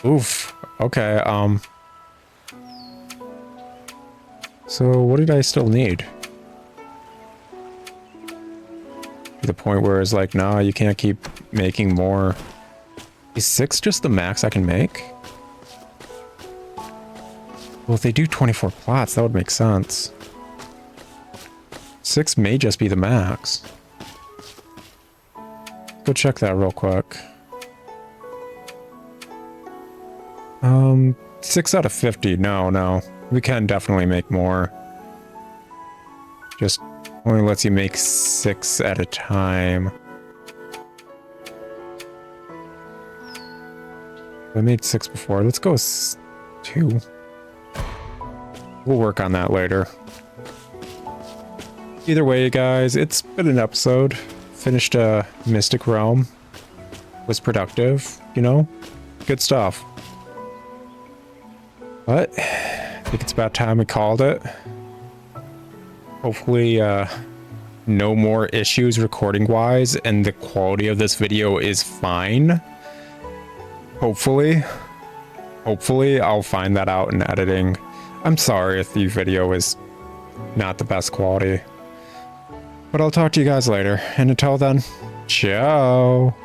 Oof. Okay, So, what did I still need? To the point where it's like, nah, you can't keep making more. Is 6 just the max I can make? Well, if they do 24 plots, that would make sense. 6 may just be the max. Go check that real quick. 6 out of 50. No. We can definitely make more. Just only lets you make 6 at a time. I made 6 before. Let's go with 2. We'll work on that later. Either way, guys, it's been an episode. Finished a Mystic Realm. Was productive, you know? Good stuff. But I think it's about time we called it. Hopefully, no more issues recording-wise, and the quality of this video is fine. Hopefully. Hopefully, I'll find that out in editing. I'm sorry if the video is not the best quality. But I'll talk to you guys later, and until then, ciao!